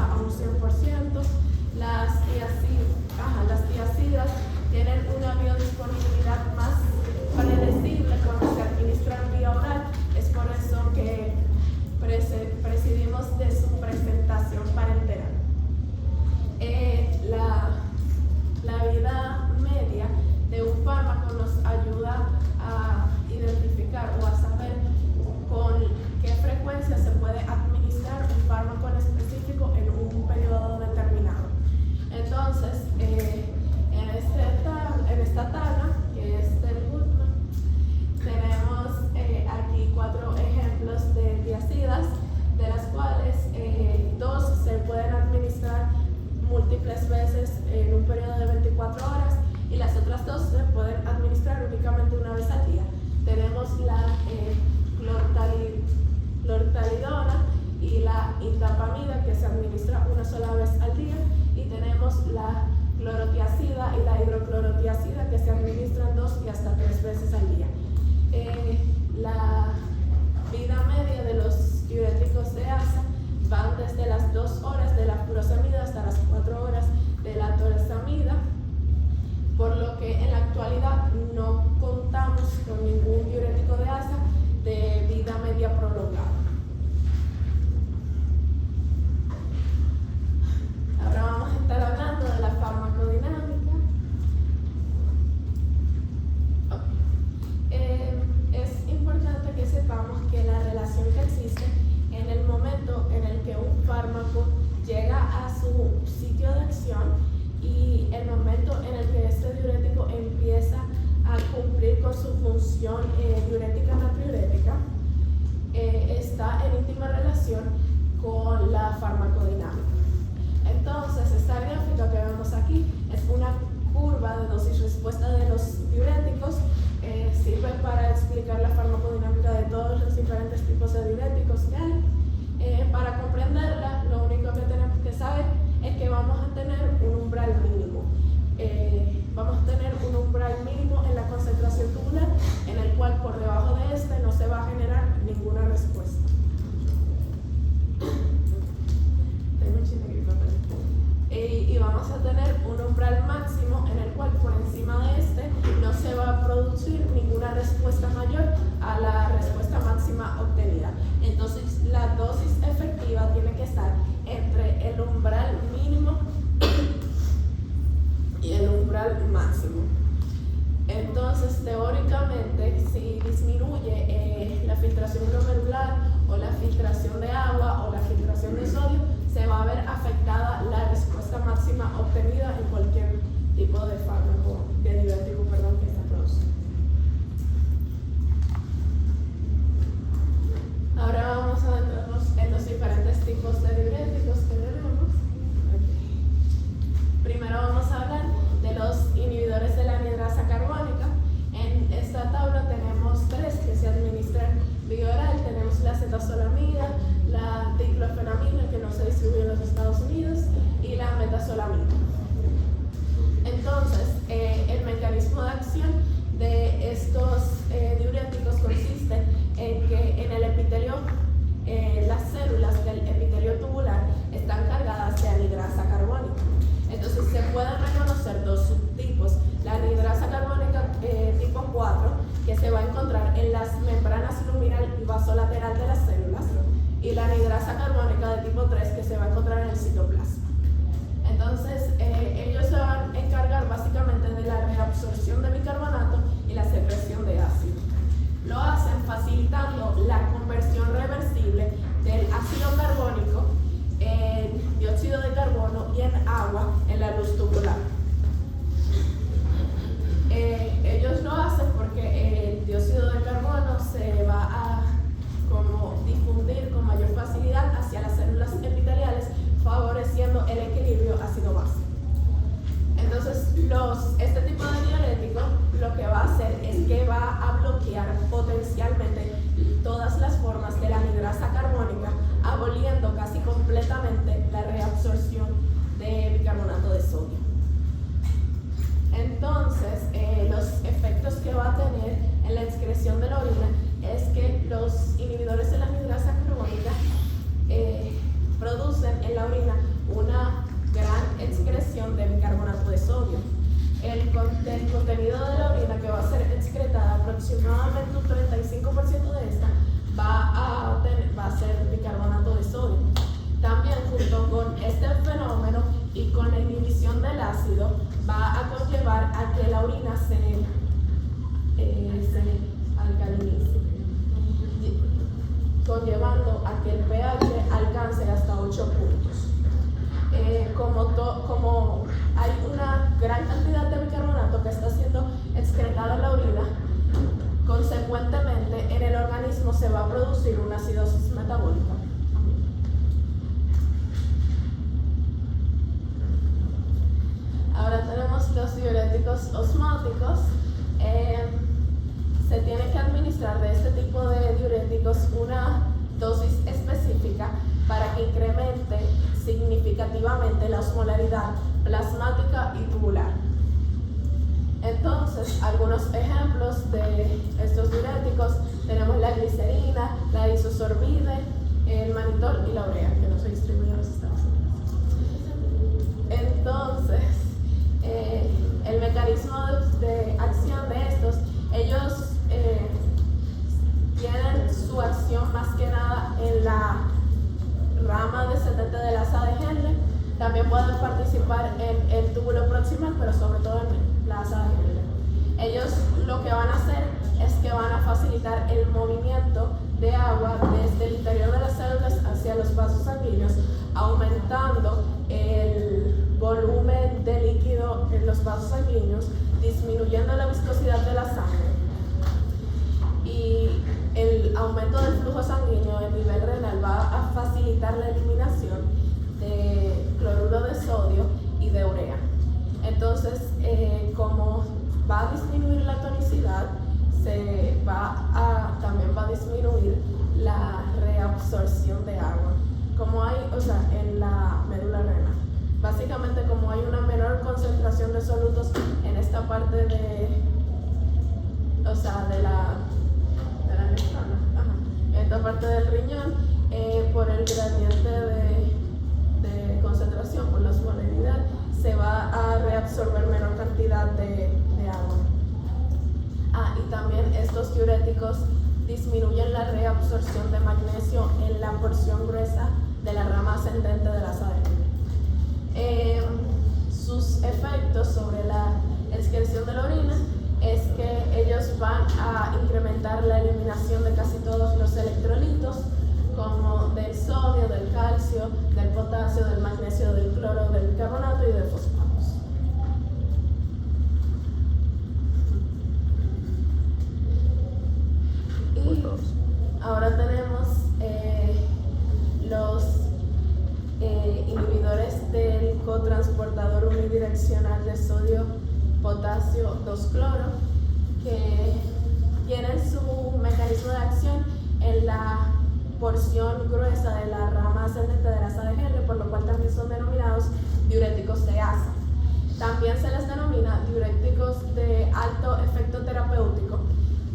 llega a un 100%. Las tiazidas tienen una biodisponibilidad más predecible cuando se administran vía oral. Es por eso que presidimos de su presentación parenteral. La vida media de un fármaco nos ayuda a identificar o a saber con qué frecuencia se puede administrar un fármaco en específico en un periodo determinado. Entonces, en esta tabla, que es del Goodman, tenemos aquí 4 ejemplos de tiazidas, de las cuales 2 se pueden administrar múltiples veces en un periodo de 24 horas y las otras 2 se pueden administrar únicamente una vez al día. Tenemos la clortalidona y la indapamida, que se administra una sola vez al día, y tenemos la clorotiazida y la hidroclorotiazida, que se administran 2 y hasta 3 veces al día. La vida media de los diuréticos de ASA van desde las 2 horas de la furosemida hasta las 4 horas de la torsemida, por lo que en la actualidad no contamos con ningún diurético de ASA de vida media prolongada. Ahora vamos a estar hablando de la farmacodinámica. Es importante que sepamos que la relación que existe en el momento en el que un fármaco llega a su sitio de acción y el momento en el que este diurético empieza a cumplir con su función diurética natriurética está en íntima relación con la farmacodinámica. Entonces, esta gráfica que vemos aquí es una curva de dosis-respuesta de los diuréticos. Sirve para explicar la farmacodinámica de todos los diferentes tipos de diuréticos que hay. Para comprenderla, lo único que tenemos que saber es que vamos a tener un umbral mínimo. Vamos a tener un umbral mínimo en la concentración tubular, en el cual por debajo de este no se va a generar ninguna respuesta. Y vamos a tener un umbral máximo en el cual por encima de este no se va a producir ninguna respuesta mayor a la respuesta máxima obtenida. Entonces, la dosis efectiva tiene que estar entre el umbral mínimo y el umbral máximo. Entonces, teóricamente, si disminuye la filtración glomerular o la filtración de agua o la filtración de sodio, se va a ver afectada la respuesta máxima obtenida en cualquier tipo de fármaco, de diurético, que se produce. Ahora vamos a adentrarnos en los diferentes tipos de diuréticos que tenemos. Primero vamos a hablar de los inhibidores de la anhidrasa carbónica. En esta tabla tenemos 3 que se administran vía oral. Tenemos la acetazolamida, la diclofenamina, que no se distribuye en los Estados Unidos, y la metazolamina. Entonces, el mecanismo de acción de estos diuréticos consiste en que en el epitelio, las células del epitelio tubular están cargadas de anhidrasa carbónica. Entonces, se pueden reconocer 2 subtipos: la anhidrasa carbónica tipo 4, que se va a encontrar en las membranas luminal y vasolateral de las células, y la anhidrasa carbónica de tipo 3, que se va a encontrar en el citoplasma. Entonces, ellos se van a encargar básicamente de la reabsorción de bicarbonato y la secreción de ácido. Lo hacen facilitando la conversión reversible del ácido carbónico en dióxido de carbono y en agua en la luz tubular. Ellos lo hacen porque el dióxido de carbono se va a difundir con mayor facilidad hacia las células epiteliales, favoreciendo el equilibrio ácido-base. Entonces, este tipo de diurético lo que va a hacer es que va a bloquear potencialmente todas las formas de la anhidrasa carbónica, aboliendo casi completamente la reabsorción de bicarbonato de sodio. Entonces, los efectos que va a tener en la excreción de la orina es que los inhibidores de la anhidrasa carbónica producen en la orina una gran excreción de bicarbonato de sodio. El contenido de la orina que va a ser excretada, aproximadamente un 35% de esta va a ser bicarbonato de sodio. También, junto con este fenómeno y con la inhibición del ácido, va a conllevar a que la orina se alcalinice, conllevando a que el pH alcance hasta 8 puntos. Como hay una gran cantidad de bicarbonato que está siendo excretada en la orina, consecuentemente en el organismo se va a producir una acidosis metabólica. Ahora tenemos los diuréticos osmóticos. Se tiene que administrar de este tipo de diuréticos una dosis específica para que incremente significativamente la osmolaridad plasmática y tubular. Entonces, algunos ejemplos de estos diuréticos tenemos la glicerina, la isosorbide, el manitol y la urea, que no se distribuyen en los Estados Unidos. Entonces, el mecanismo de acción de estos, ellos tienen su acción más que nada en la rama descendente de la asa de Henle. También pueden participar en el túbulo proximal, pero sobre todo en la asa de Henle. Ellos lo que van a hacer es que van a facilitar el movimiento de agua desde el interior de las células hacia los vasos sanguíneos, aumentando el volumen de líquido en los vasos sanguíneos, disminuyendo la viscosidad de la sangre, y el aumento del flujo sanguíneo a nivel renal va a facilitar la eliminación de cloruro de sodio y de urea. Entonces, como va a disminuir la tonicidad, también va a disminuir la reabsorción de agua, como hay, en la médula renal. Básicamente, como hay una menor concentración de solutos en esta parte de la nefrona, en esta parte del riñón, por el gradiente de concentración, por la osmolaridad, se va a reabsorber menor cantidad de agua. Y también estos diuréticos disminuyen la reabsorción de magnesio en la porción gruesa de la rama ascendente de la asa de Henle. Sus efectos sobre la excreción de la orina es que ellos van a incrementar la eliminación de casi todos los electrolitos, como del sodio, del calcio, del potasio, del magnesio, del cloro, del bicarbonato y de fosfatos. Y ahora tenemos los inhibidores del cotransportador unidireccional de sodio, potasio, 2-cloro, que tienen su mecanismo de acción en la porción gruesa de la rama ascendente de la asa de Henle, por lo cual también son denominados diuréticos de asa. También se les denomina diuréticos de alto efecto terapéutico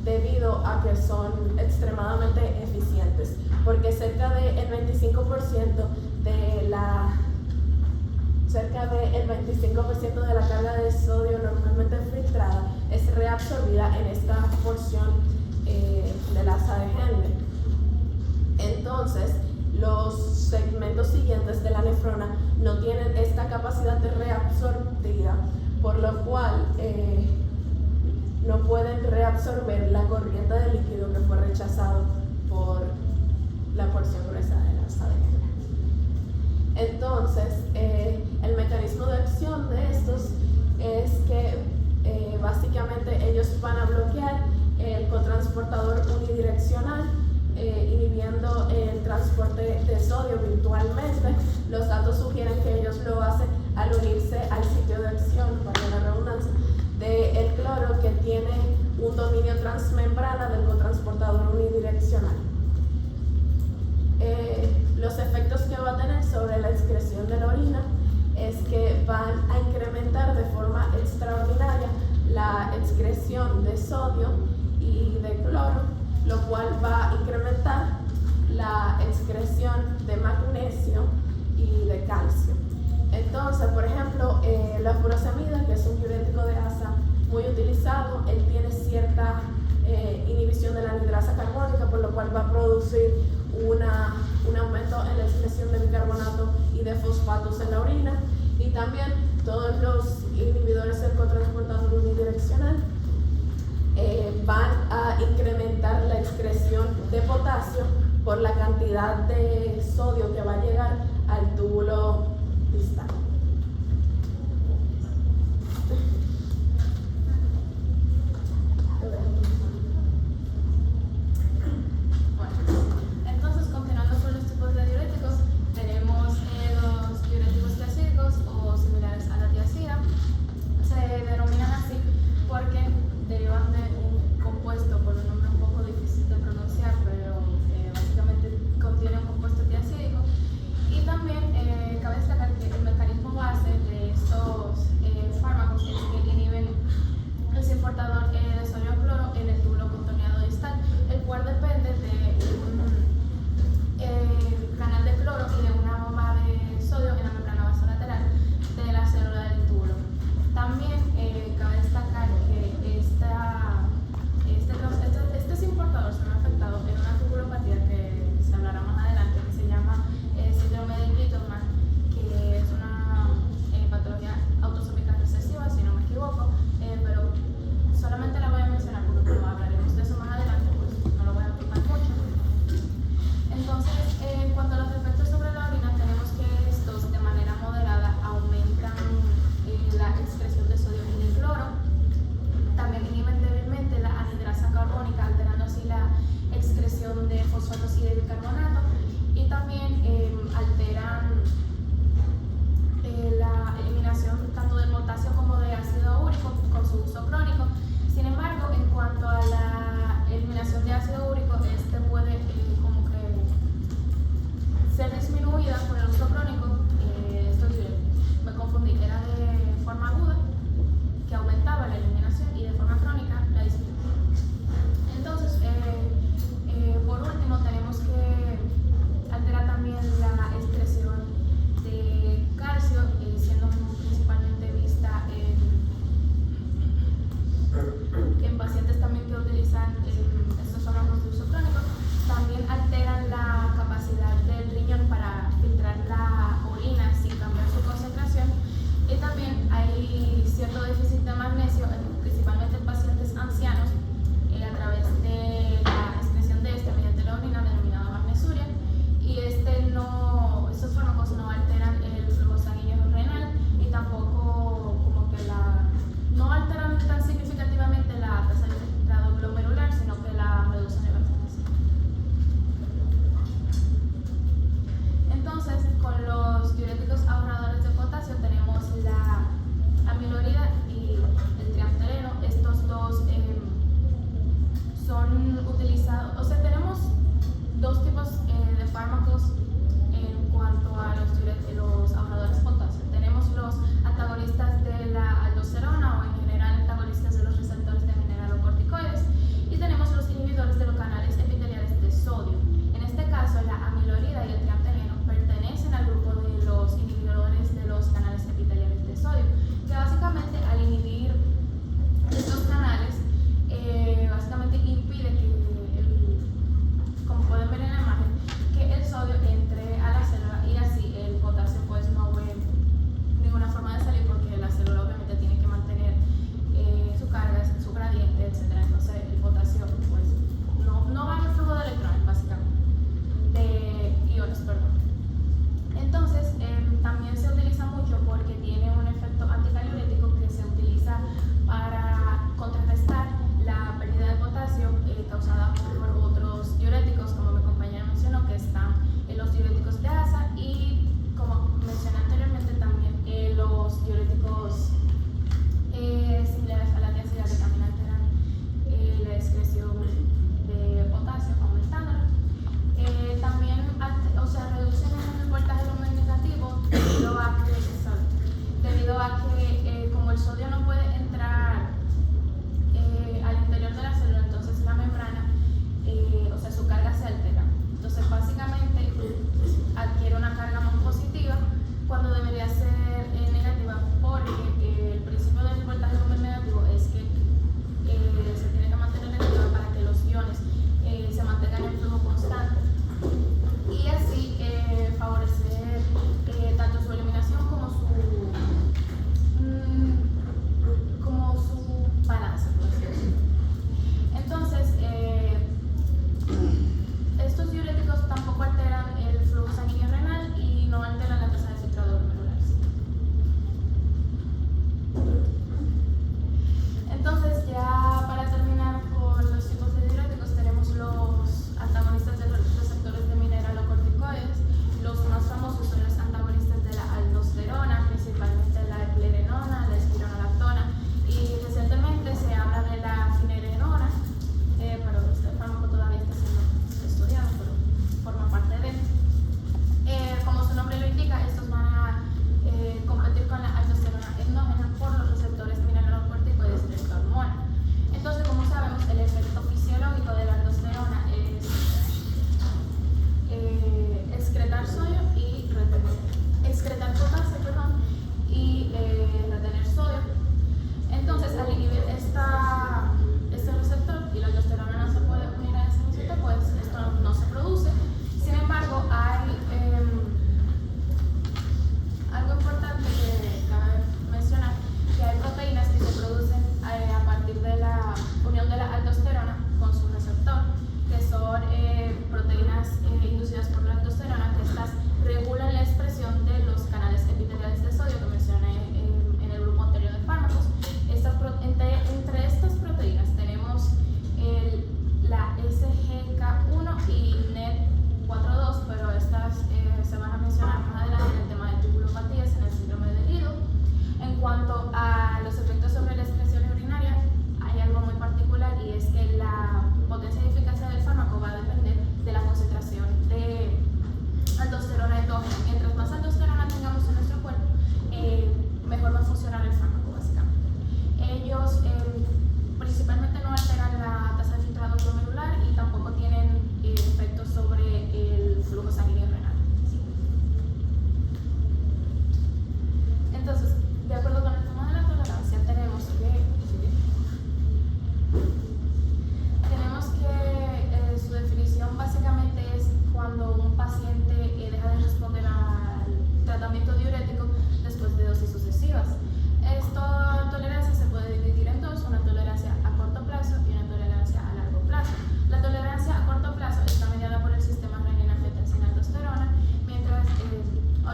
debido a que son extremadamente eficientes, porque cerca del 25% de la carga de sodio normalmente filtrada es reabsorbida en esta porción de la asa de Henle. Entonces, los segmentos siguientes de la nefrona no tienen esta capacidad de reabsortiva, por lo cual no pueden reabsorber la corriente de líquido que fue rechazado por la porción gruesa de la asa de Henle. Entonces, el mecanismo de acción de estos es que básicamente ellos van a bloquear el cotransportador unidireccional, inhibiendo el transporte de sodio virtualmente. Los datos sugieren que ellos lo hacen al unirse al sitio de acción, para la redundancia, del cloro, que tiene un dominio transmembrana del cotransportador unidireccional. Los efectos que va a tener sobre la excreción de la orina es que van a incrementar de forma extraordinaria la excreción de sodio y de cloro, lo cual va a incrementar la excreción de magnesio y de calcio. Entonces, por ejemplo, la furosemida, que es un diurético de asa muy utilizado, él tiene cierta inhibición de la anhidrasa carbónica, por lo cual va a producir un aumento en la excreción de bicarbonato y de fosfatos en la orina. Y también todos los inhibidores del cotransportador unidireccional van a incrementar la excreción de potasio por la cantidad de sodio que va a llegar al túbulo distal. Entonces, continuando con los tipos de diuréticos, tenemos los diuréticos tiacídicos o similares a la tiacida. Se denominan así porque derivan de un compuesto con un nombre un poco difícil de pronunciar, pero básicamente contiene un compuesto tiacídico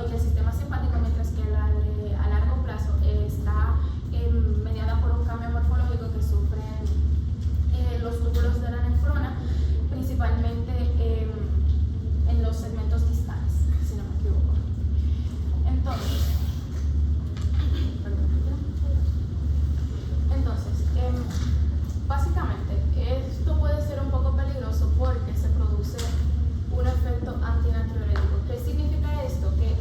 el sistema simpático, mientras que la de a largo plazo está mediada por un cambio morfológico que sufren los túbulos de la nefrona, principalmente en los segmentos distales, si no me equivoco. Entonces, básicamente, esto puede ser un poco peligroso porque se produce un efecto antinatriurético. ¿Qué significa esto? Que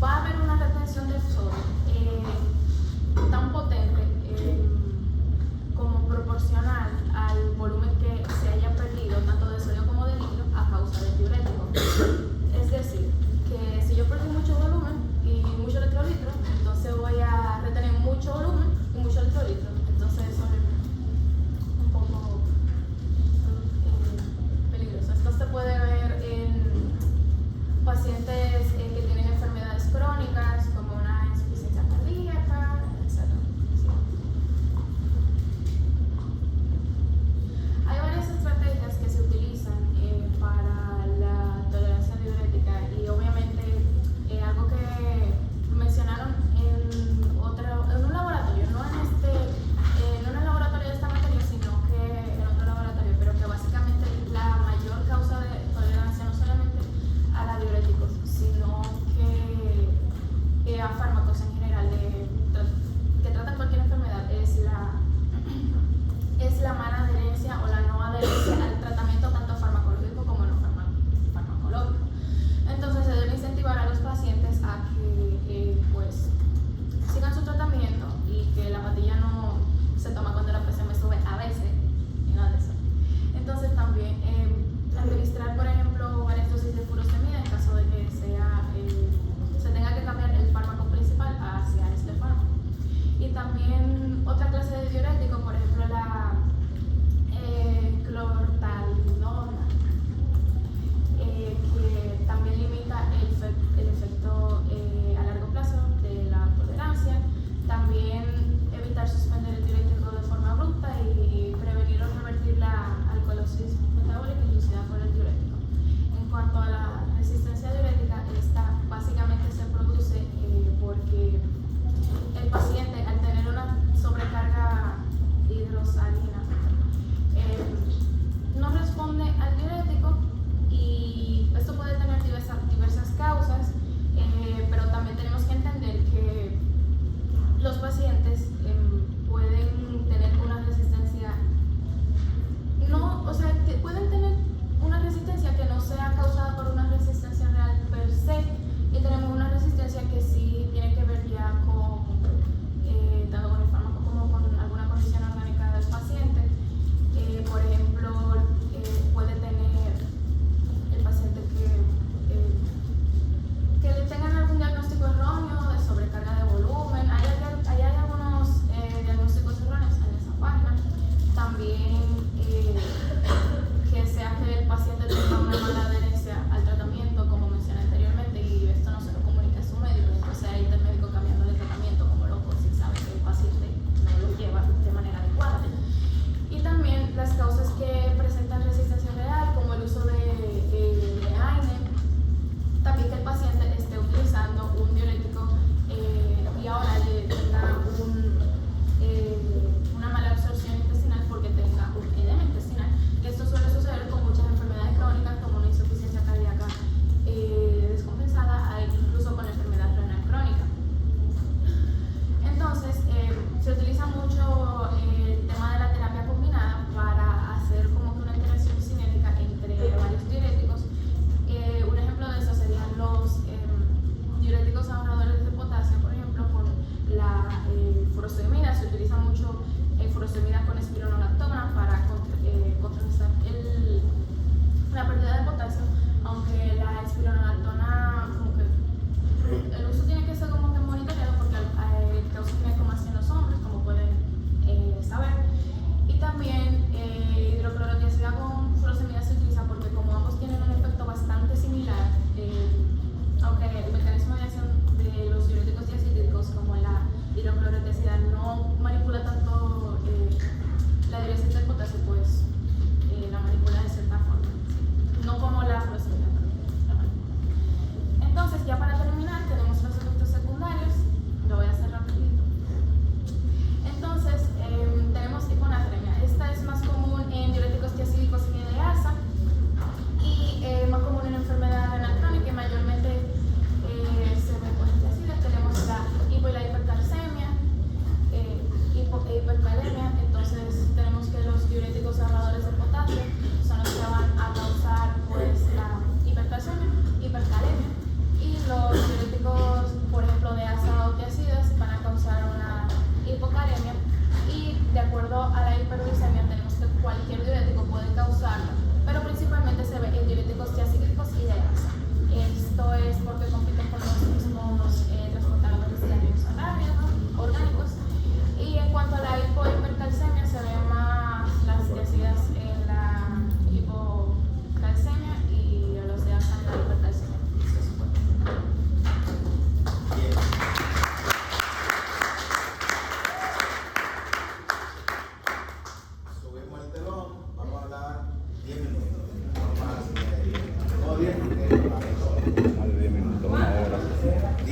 va a haber una retención del sodio tan potente como proporcional al volumen que se haya perdido, tanto de sodio como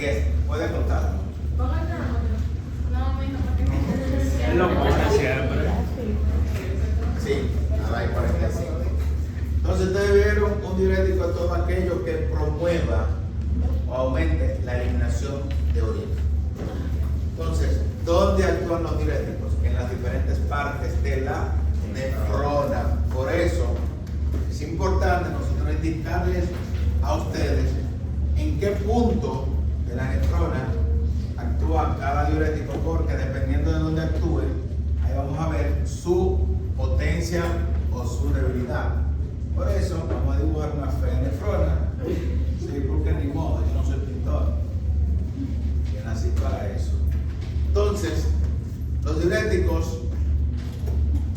Yes, puede contarlo. ¿Cómo es que no, mijo, porque Él lo pone siempre. Sí, a la 45. Entonces ustedes vieron un diurético es todo aquello que promueva o aumente la eliminación de orina. Entonces, ¿dónde actúan los diuréticos? En las diferentes partes de la nefrona. Por eso es importante nosotros indicarles a ustedes en qué punto de la nefrona actúa cada diurético, porque dependiendo de dónde actúe, ahí vamos a ver su potencia o su debilidad. Por eso vamos a dibujar una fea nefrona. Sí, porque ni modo, yo no soy pintor. Yo nací para eso. Entonces, los diuréticos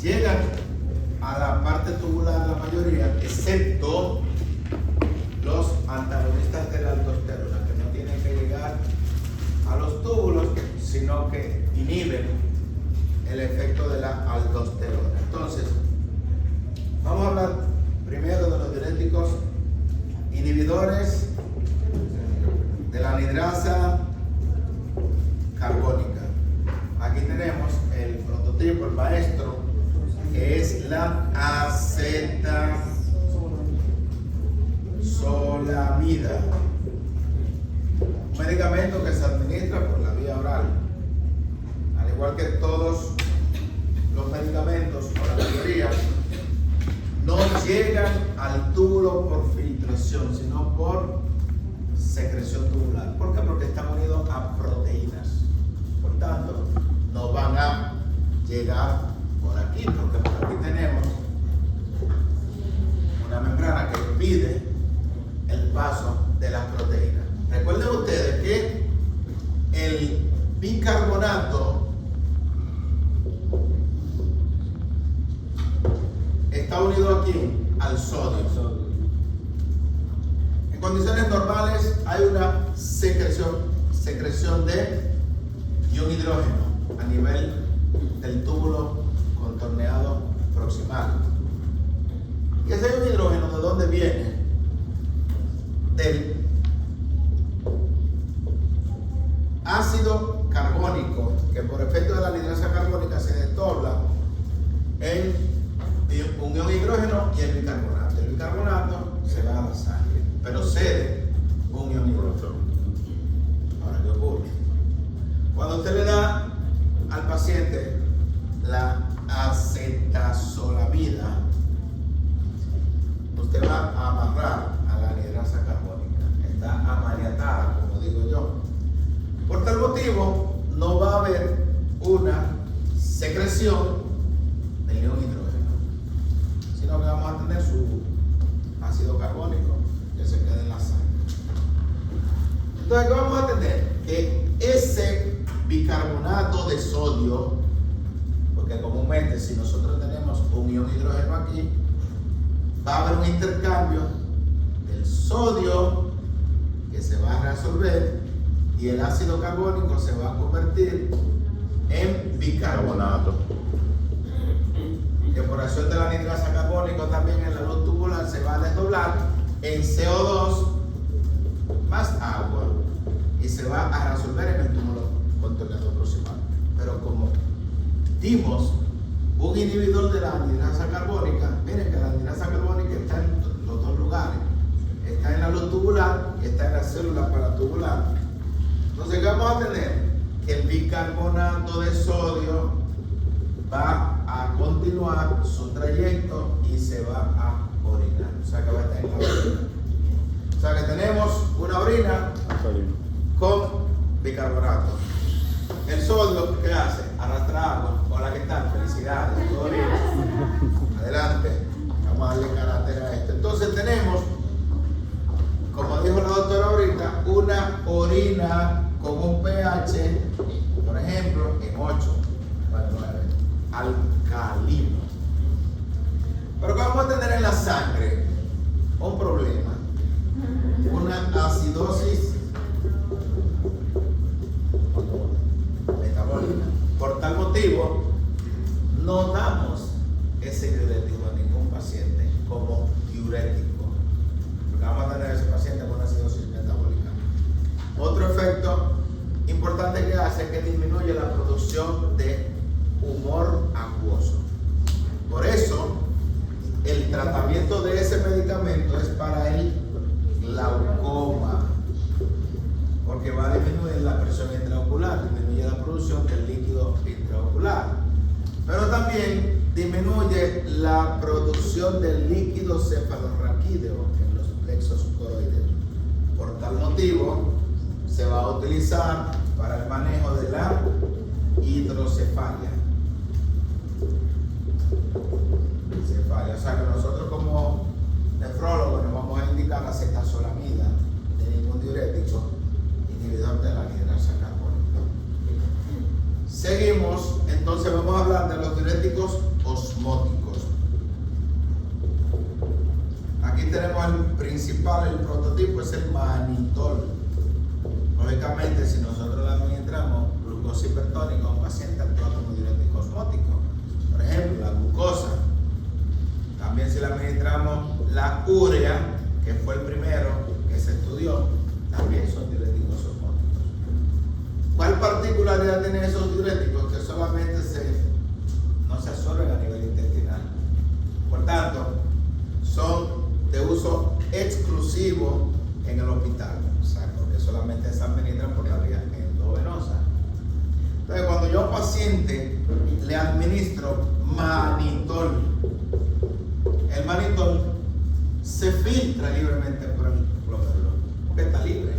llegan a la parte tubular, la mayoría, excepto los antagonistas de la aldosterona, que no tienen que llegar a los túbulos, sino que inhiben el efecto de la aldosterona. Entonces, vamos a hablar primero de los diuréticos inhibidores de la anhidrasa carbónica. Aquí tenemos el prototipo, el maestro, que es la acetazolamida, un medicamento que se administra por la vía oral. Al igual que todos los medicamentos, o la mayoría, no llegan al túbulo por filtración, sino por secreción tubular. ¿Por qué? Porque están unidos a proteínas. Por tanto, no van a llegar por aquí, porque por aquí tenemos una membrana que impide el paso de las proteínas. Recuerden ustedes que el bicarbonato está unido aquí al sodio. En condiciones normales hay una secreción de ion hidrógeno a nivel del túbulo contorneado proximal. ¿Y ese ion hidrógeno de dónde viene? Del ácido carbónico, que por efecto de la anhidrasa carbónica se desdobla en un ion hidrógeno y el bicarbonato. El bicarbonato se va a la sangre, pero cede un ion hidrógeno. Ahora, ¿qué ocurre? Cuando usted le da al paciente la acetazolamida, usted va a amarrar a la anhidrasa carbónica. Está amaniatada, como digo yo. Por tal motivo, no va a haber una secreción del ion hidrógeno, sino que vamos a tener su ácido carbónico que se queda en la sangre. Entonces, ¿qué vamos a tener? Que ese bicarbonato de sodio, porque comúnmente si nosotros tenemos un ion hidrógeno aquí, va a haber un intercambio del sodio que se va a resolver y el ácido carbónico se va a convertir en bicarbonato, que por acción de la anhidrasa carbónico también en la luz tubular se va a desdoblar en CO2 más agua y se va a resolver en el túbulo contorneado proximal. Pero como dimos un inhibidor de la anhidrasa carbónica, miren que la anhidrasa carbónica está en los dos lugares, está en la luz tubular y está en la célula paratubular. Entonces, ¿qué vamos a tener? Que el bicarbonato de sodio va a continuar su trayecto y se va a orinar. O sea que va a estar en la orina. O sea que tenemos una orina con bicarbonato. El sodio, ¿qué hace? Arrastra agua. Hola, ¿qué tal? Felicidades. ¿Todo bien? Adelante. Vamos a darle carácter a esto. Entonces tenemos, como dijo la doctora ahorita, una orina con un pH, por ejemplo, en 8, 9, alcalino. Pero ¿qué vamos a tener en la sangre? Un problema. Una acidosis metabólica. Por tal motivo, no damos ese diurético a ningún paciente como diurético, porque vamos a tener a ese paciente con una acidosis metabólica. Otro efecto que disminuye la producción de humor acuoso. Por eso, el tratamiento de ese medicamento es para el glaucoma, porque va a disminuir la presión intraocular, disminuye la producción del líquido intraocular, pero también disminuye la producción del líquido cefalorraquídeo en los plexos coroideos. Por tal motivo, se va a utilizar para el manejo de la hidrocefalia. O sea que nosotros como nefrólogos nos vamos a indicar la acetazolamida de ningún diurético inhibidor de la anhidrasa carbónica. Seguimos, entonces vamos a hablar de los diuréticos osmóticos. Aquí tenemos el principal, el prototipo es el manitol. Lógicamente, si nosotros le administramos glucosa hipertónica a un paciente, actúa como diurético osmótico. Por ejemplo, la glucosa. También si le administramos la urea, que fue el primero que se estudió, también son diuréticos osmóticos. ¿Cuál particularidad tienen esos diuréticos? Que solamente no se absorben a nivel intestinal. Por tanto, son de uso exclusivo en el hospital, o sea, porque solamente se administran por la vía endovenosa. Entonces, cuando yo a un paciente le administro manitol, el manitol se filtra libremente por el glómerulo, porque está libre.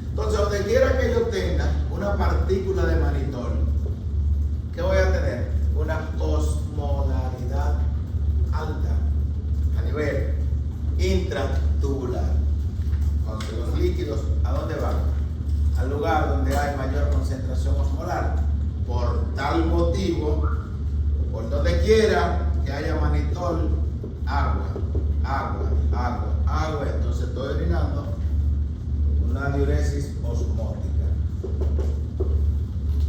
Entonces, donde quiera que yo tenga una partícula de manitol, ¿qué voy a tener? Una osmolaridad alta a nivel intratubular. Entonces, los líquidos, ¿a dónde van? Al lugar donde hay mayor concentración osmolar. Por tal motivo, por donde quiera que haya manitol, agua, entonces estoy orinando una diuresis osmótica.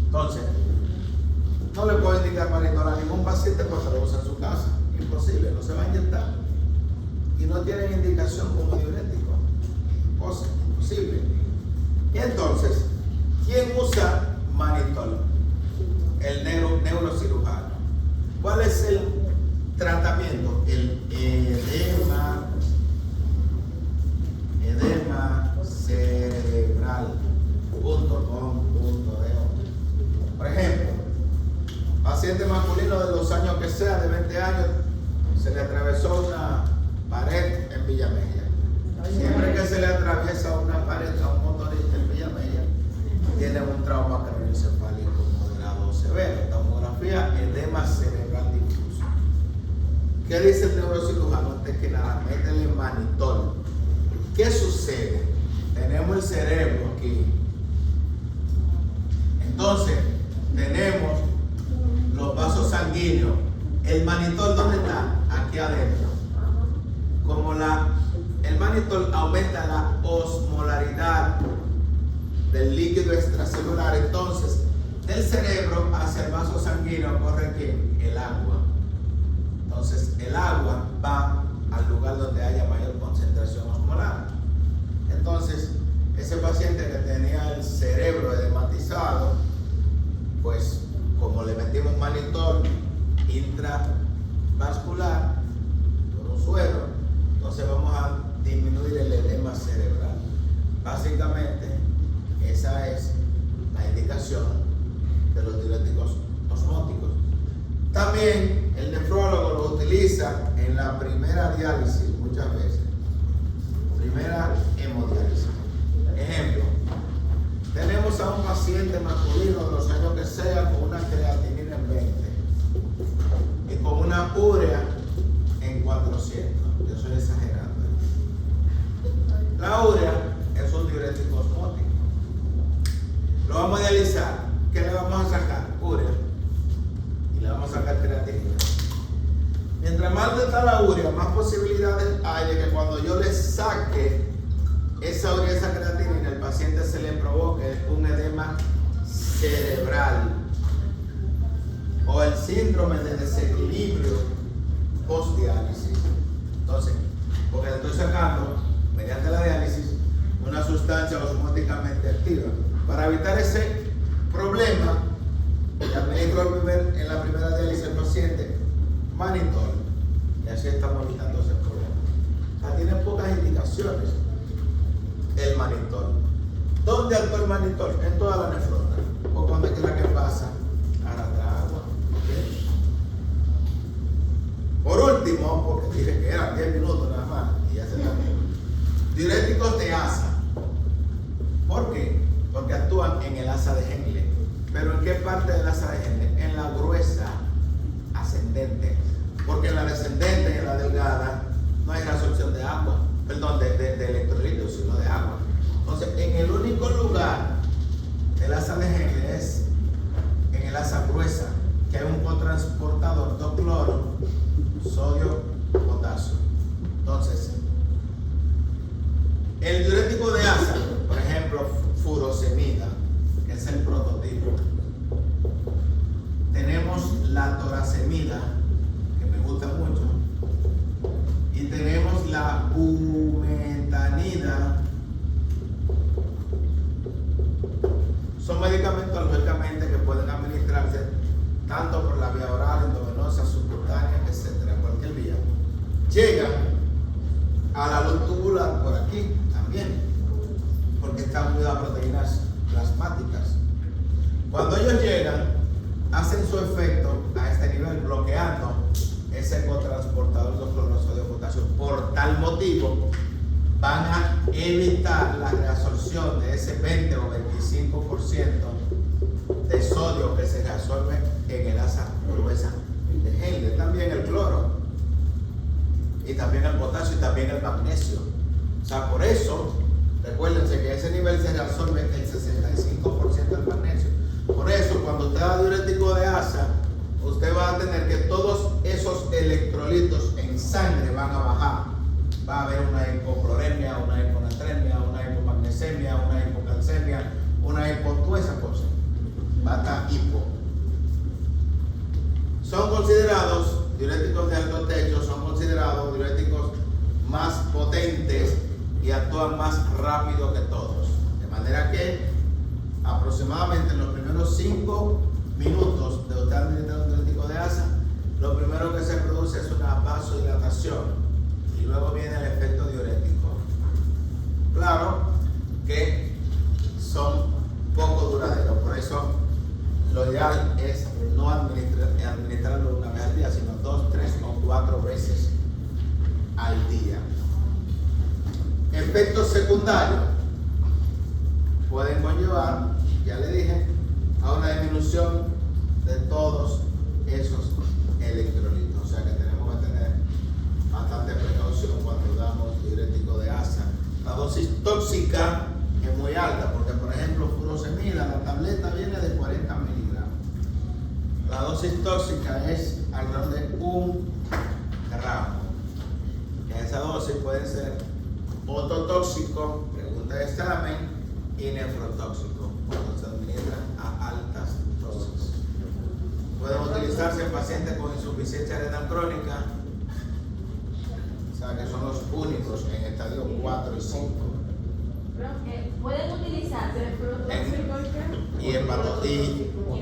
Entonces, no le puedo indicar manitol a ningún paciente porque lo usa en su casa. Imposible, no se va a inyectar. Y no tienen indicación como diurético. Imposible. Y entonces, ¿quién usa manitol? El neurocirujano. ¿Cuál es el tratamiento? El edema cerebral. Por ejemplo, paciente masculino de los años que sea, de 20 años, se le atravesó una pared en Villamella. Siempre que se le atraviesa una pared a un motorista en Villamella, tiene un trauma craneoencefálico moderado severo, tomografía, edema cerebral difuso. ¿Qué dice el neurocirujano? Antes que nada, métele manitol. ¿Qué sucede? Tenemos el cerebro aquí. Entonces, tenemos los vasos sanguíneos. ¿El manitol dónde está? Aquí adentro. Como el manitol aumenta la osmolaridad del líquido extracelular, entonces del cerebro hacia el vaso sanguíneo corre ¿qué? El agua. Entonces el agua va al lugar donde haya mayor concentración osmolar. Entonces ese paciente que tenía el cerebro edematizado, pues como le metimos manitol intravascular por un suero, entonces vamos a disminuir el edema cerebral. Básicamente esa es la indicación de los diuréticos osmóticos. También el nefrólogo lo utiliza en la primera diálisis muchas veces. Primera hemodiálisis. Ejemplo, tenemos a un paciente masculino de los años que sea con una creatinina en 20 y con una urea en 400. Yo estoy exagerando. La urea es un diurético osmótico. Lo vamos a dializar. ¿Qué le vamos a sacar? Urea. Y le vamos a sacar creatinina. Mientras más está la urea, más posibilidades hay de que cuando yo le saque esa urea, esa creatinina, el paciente se le provoque un edema cerebral o el síndrome de desequilibrio post-diálisis. Entonces, porque le estoy sacando, mediante la diálisis, una sustancia osmóticamente activa. Para evitar ese Problema que administro en la primera diálisis el paciente, manitol, y así estamos evitando ese problema. O sea, tiene pocas indicaciones el manitol. ¿Dónde actúa el manitol? En toda la nefrona, o cuando quiera que pasa, arrastra agua. ¿Okay? Por último, porque dije que eran 10 minutos nada más, y ya se terminó. Diuréticos de asa. ¿Por qué? Porque actúan en el asa de Henle. ¿Pero en qué parte del asa de Henle? En la gruesa ascendente. Porque en la descendente y en la delgada no hay reabsorción de agua, perdón, de electrolitos, sino de agua. Entonces, en el único lugar del asa de Henle es en el asa gruesa, que hay un cotransportador 2-cloro, sodio, potasio. Entonces, el diurético de asa, por ejemplo, furosemida, que es el prototipo. Tenemos la toracemida, que me gusta mucho, y tenemos la bumetanida. Son medicamentos, lógicamente, que pueden administrarse tanto por la vía oral, endovenosa, subcutánea, etcétera, cualquier vía. Llegan a la luz tubular por aquí también, porque están unidas a proteínas plasmáticas. Cuando ellos llegan, hacen su efecto a este nivel, bloqueando ese cotransportador de clorosódio potasio. Por tal motivo, van a evitar la reabsorción de ese 20 o 25% de sodio que se reabsorbe en el asa gruesa de Henle. También el cloro, y también el potasio, y también el magnesio. O sea, por eso, recuérdense que ese nivel se reabsorbe el 65% del magnesio. Por eso, cuando usted da diurético de asa, usted va a tener que todos esos electrolitos en sangre van a bajar. Va a haber una hipocloremia, una hiponatremia, una hipomagnesemia, una hipocalcemia, una toda esa cosa. Va a estar hipo. Son considerados diuréticos de alto techo, son considerados diuréticos más potentes y actúan más rápido que todos. De manera que aproximadamente en los primeros 5 minutos de usted administrar un diurético de asa, lo primero que se produce es una vasodilatación y luego viene el efecto diurético. Claro que son poco duraderos, por eso lo ideal es no administrarlo una vez al día, sino 2, 3 o 4 veces al día. Efectos secundarios pueden conllevar, ya le dije, a una disminución de todos esos electrolitos. O sea que tenemos que tener bastante precaución cuando damos diurético de asa. La dosis tóxica es muy alta, porque por ejemplo furosemida, la tableta viene de 40 miligramos. La dosis tóxica es alrededor de 1 gramo. Y esa dosis puede ser ototóxico, pregunta de examen, y nefrotóxico, cuando se administran a altas dosis. Pueden utilizarse en pacientes con insuficiencia renal crónica, o sea que son los únicos en estadio 4 y 5. Pueden utilizarse Y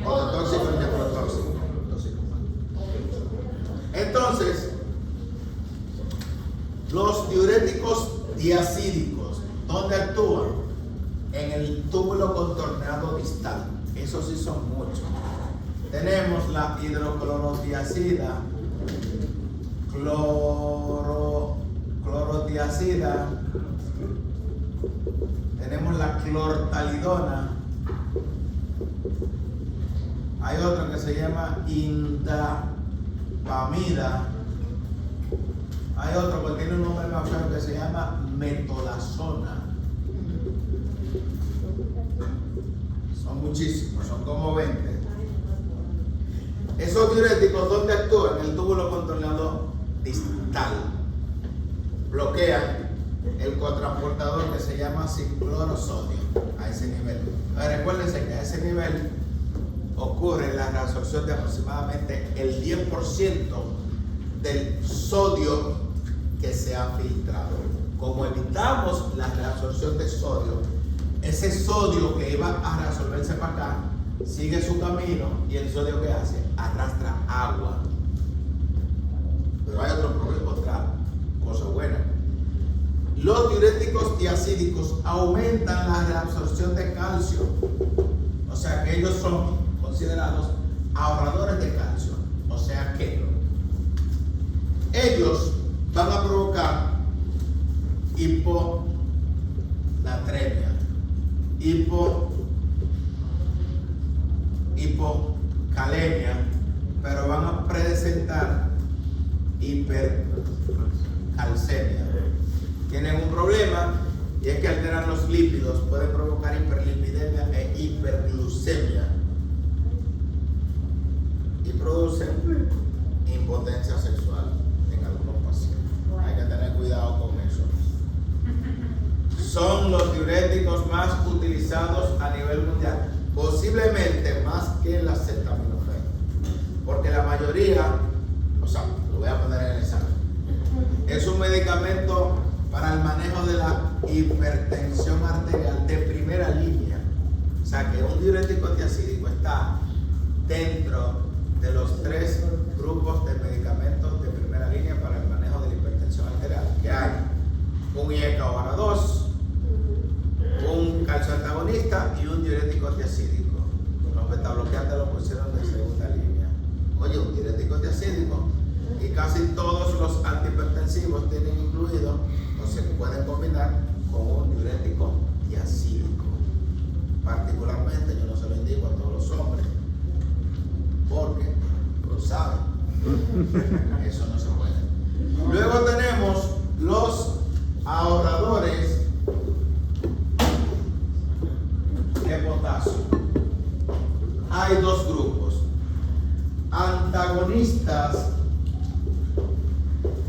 ototóxico y nefrotóxico. Entonces, los diuréticos diacídicos, ¿dónde actúan? En el túbulo contorneado distal. Esos sí son muchos. Tenemos la hidroclorodiacida, clorodiacida, tenemos la clortalidona, hay otra que se llama indapamida, hay otro que tiene un nombre más feo que se llama metolazona. Son muchísimos, son como 20. Esos diuréticos, ¿dónde actúan? En el túbulo contorneado distal. Bloquean el cotransportador que se llama ciclorosodio a ese nivel. Ahora, recuérdense que a ese nivel ocurre la reabsorción de aproximadamente el 10% del sodio que se ha filtrado. Como evitamos la reabsorción de sodio, ese sodio que iba a reabsorberse para acá, sigue su camino y el sodio que hace arrastra agua. Pero hay otro problema, otra cosa buena. Los diuréticos diacídicos aumentan la reabsorción de calcio, o sea que ellos son considerados ahorradores de calcio, o sea que ellos van a provocar hiponatremia, hipocalemia, pero van a presentar hipercalcemia. Tienen un problema y es que alteran los lípidos, pueden provocar hiperlipidemia e hiperglucemia y producen impotencia sexual en algunos pacientes. Hay que tener cuidado con eso. Son los diuréticos más utilizados a nivel mundial, posiblemente más que la acetaminofén, porque la mayoría, o sea, lo voy a poner en el examen, es un medicamento para el manejo de la hipertensión arterial de primera línea. O sea que un diurético diacídico está dentro de los 3 grupos de medicamentos de primera línea para el manejo de la hipertensión arterial, que hay un IECA-OH2, un calcio antagonista y un diurético diacídico. Los betabloqueantes lo pusieron de segunda línea. Oye, un diurético diacídico, y casi todos los antihipertensivos tienen incluido o se pueden combinar con un diurético diacídico. Particularmente, yo no se lo indico a todos los hombres, porque lo saben, eso no se puede. Luego tenemos los ahorradores de potasio. Hay 2 grupos: antagonistas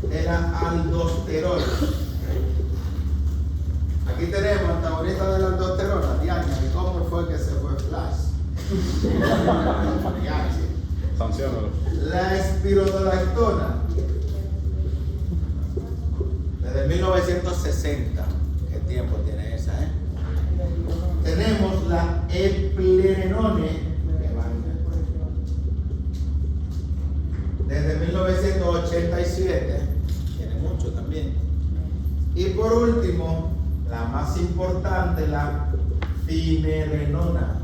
de la aldosterona. Aquí tenemos antagonistas de la aldosterona. Diana, ¿y cómo fue que se fue Flash? Sanciónalo. La espironolactona, desde 1960. ¿Qué tiempo tiene esa, Tenemos la eplerenone, desde 1987. Tiene mucho también. Y por último, la más importante, la finerenona,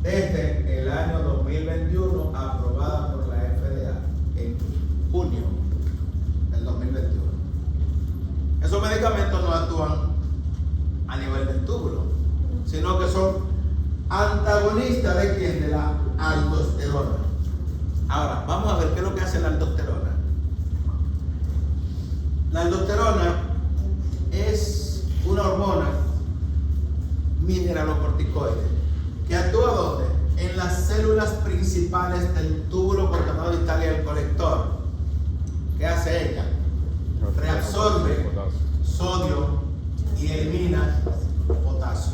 desde el año 2021, aprobada por la FDA en junio del 2021. Esos medicamentos no actúan a nivel del túbulo, sino que son antagonistas de quién, de la aldosterona. Ahora, vamos a ver qué es lo que hace la aldosterona. La aldosterona es una hormona mineralocorticoide que actúa ¿dónde? En las células principales del túbulo cortado distal y el colector. ¿Qué hace ella? Reabsorbe sodio y elimina potasio.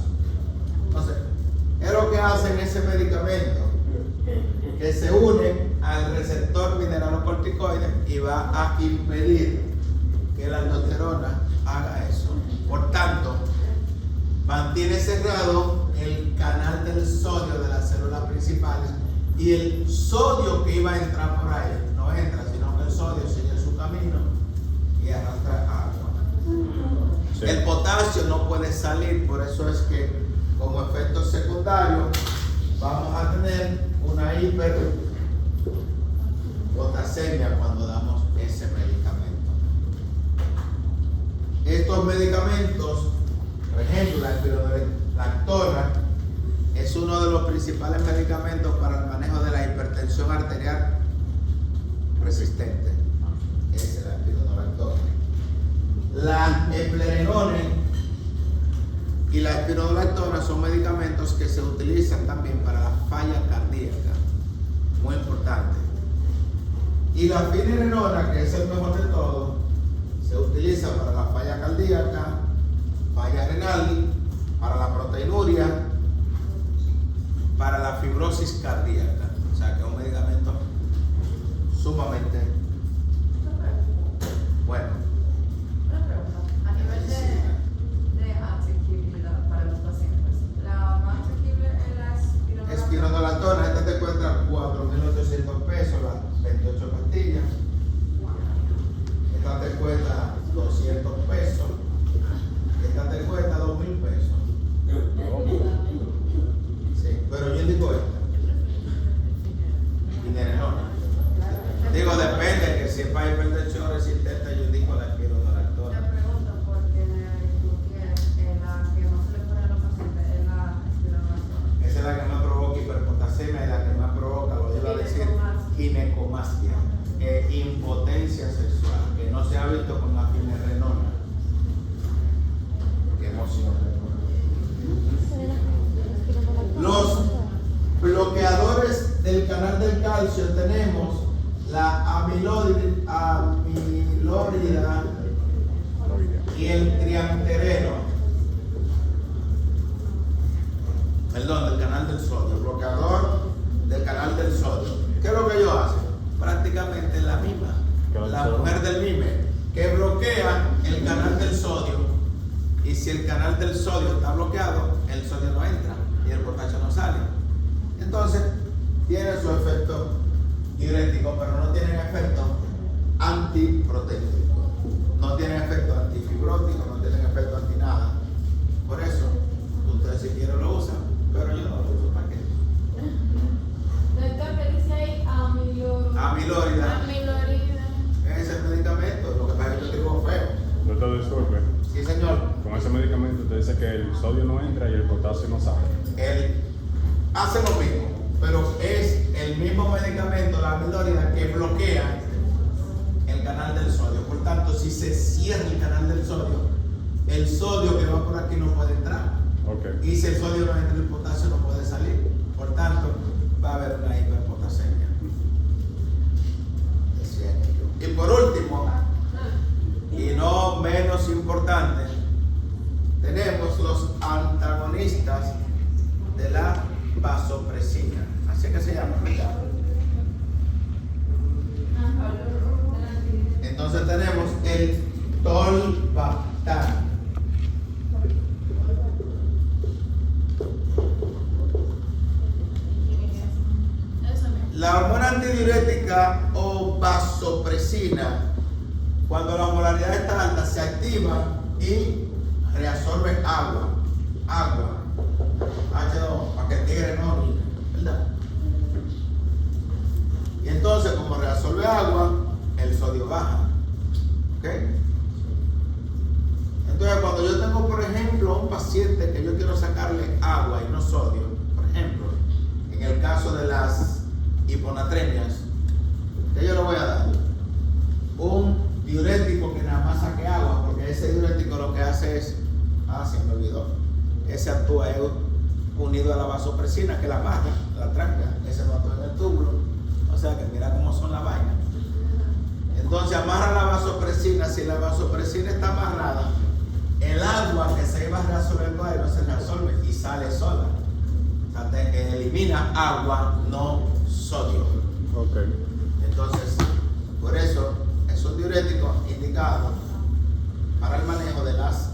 Entonces, es lo que hace en ese medicamento, que se une al receptor mineralocorticoide y va a impedir que la aldosterona haga eso. Por tanto, mantiene cerrado el canal del sodio de las células principales, y el sodio que iba a entrar por ahí no entra, sino que el sodio sigue su camino y arrastra agua. Sí. El potasio no puede salir, por eso es que como efecto secundario vamos a tener una hiperpotasemia cuando damos ese medicamento. Estos medicamentos, por ejemplo, la espironolactona es uno de los principales medicamentos para el manejo de la hipertensión arterial resistente. Esa es la espironolactona. La eplerenone y la espironolactona son medicamentos que se utilizan también para la falla cardíaca, muy importante. Y la finerenona, que es el mejor de todo, se utiliza para la falla cardíaca, falla renal, para la proteinuria, para la fibrosis cardíaca. O sea que es un medicamento sumamente bueno. Una pregunta. A nivel de asequibilidad para los pacientes, ¿la calcio tenemos la amilórida y el triamtereno. Perdón, del canal del sodio, el bloqueador del canal del sodio. ¿Qué es lo que ellos hacen? Prácticamente la misma. La mujer del MIME, que bloquea el canal del sodio. Y si el canal del sodio está bloqueado, el sodio no entra y el potasio no sale. Entonces, tiene su efecto diurético, pero no tienen efecto antiprotéico. No tienen efecto antifibrótico, no tienen efecto anti nada. Por eso, ustedes si quieren lo usan, pero yo no lo uso. ¿Para qué? Doctor, ¿qué dice ahí? Amilórida. Es el medicamento, lo que pasa es que yo digo feo. Doctor, disculpe. Sí, señor. Con ese medicamento usted dice que el sodio no entra y el potasio no sale. Él hace lo mismo, pero es el mismo medicamento, la amilórida, que bloquea el canal del sodio. Por tanto, si se cierra el canal del sodio que va por aquí no puede entrar. Okay. Y si el sodio no entra, el potasio no puede salir. Por tanto, va a haber una hiperpotasemia. Y por último, y no menos importante, tenemos los antagonistas de la vasopresina. Así que se llama, ¿verdad? Entonces tenemos el tolvaptan. La hormona antidiurética o vasopresina, cuando la molaridad está alta, se activa y reabsorbe agua, H2, para que el tigre no orine, ¿verdad? Y entonces, como reabsorbe agua, el sodio baja, ¿ok? Entonces, cuando yo tengo, por ejemplo, un paciente que yo quiero sacarle agua y no sodio, por ejemplo, en el caso de las hiponatremias, que yo le voy a dar un diurético que nada más saque agua, porque ese diurético lo que hace es, se me olvidó, ese actúa unido a la vasopresina, que la amarra, la tranca, ese no actúa en el túbulo, o sea que mira cómo son las vainas. Entonces amarra la vasopresina. Si la vasopresina está amarrada, el agua que se iba a reabsorber por ahí no se reabsorbe y sale sola. O sea, elimina agua, no sodio. Okay. Entonces, por eso es un diurético indicado para el manejo de las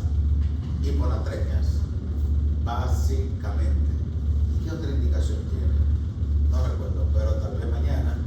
hiponatremias, básicamente. ¿Qué otra indicación tiene? No recuerdo, pero tal vez mañana